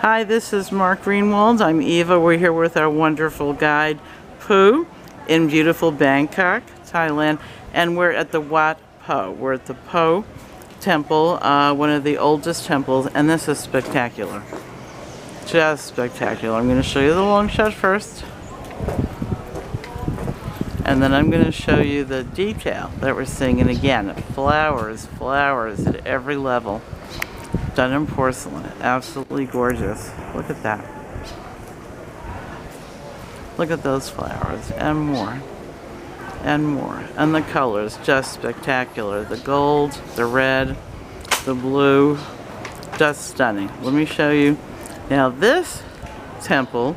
Hi, this is Mark Greenwald. I'm Eva. We're here with our wonderful guide, Po, in beautiful Bangkok, Thailand, and we're at the Wat Po. We're at the Po Temple, one of the oldest temples, and this is spectacular. Just spectacular. I'm going to show you the long shot first, and then I'm going to show you the detail that we're seeing. And again, flowers at every level. Done in porcelain. Absolutely gorgeous. Look at that. Look at those flowers. And more. And more. And the colors, just spectacular. The gold, the red, the blue. Just stunning. Let me show you. Now this temple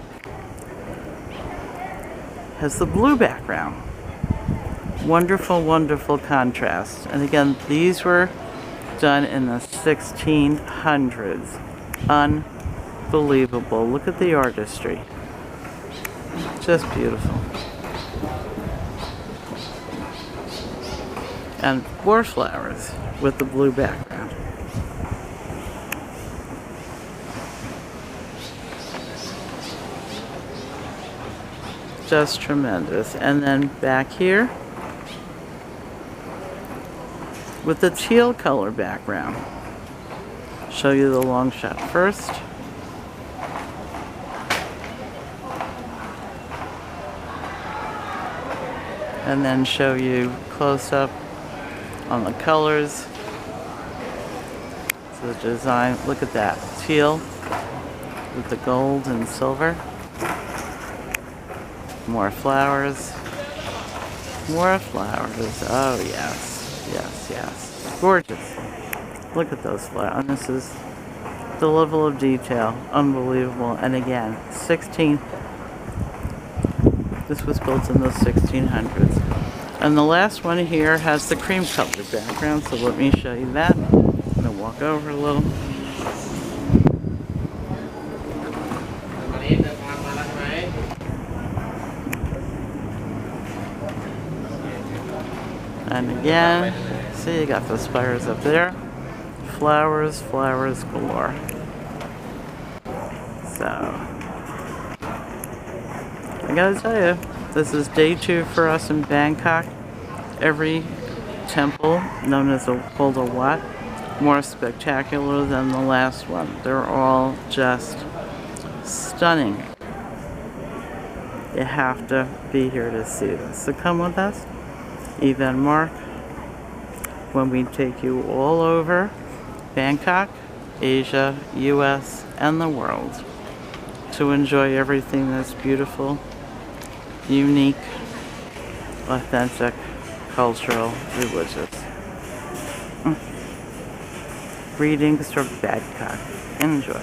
has the blue background. Wonderful, wonderful contrast. And again, these were done in the 1600s. Unbelievable. Look at the artistry. Just beautiful. And more flowers with the blue background. Just tremendous. And then back here with the teal color background. Show you the long shot first. And then show you close up on the colors. So the design, look at that. Teal with the gold and silver. More flowers. More flowers. Oh yes. Yes, yes. Gorgeous. Look at those flowers. And this is the level of detail. Unbelievable. And again, this was built in the 1600s. And the last one here has the cream colored background, so let me show you that. I'm going to walk over a little. And again, see, you got the spires up there. Flowers, flowers galore. So, I gotta tell you, this is day 2 for us in Bangkok. Every temple, known as called a Wat, more spectacular than the last one. They're all just stunning. You have to be here to see this. So come with us, Eva and Mark, when we take you all over Bangkok, Asia, US, and the world to enjoy everything that's beautiful, unique, authentic, cultural, religious. Greetings from Bangkok. Enjoy.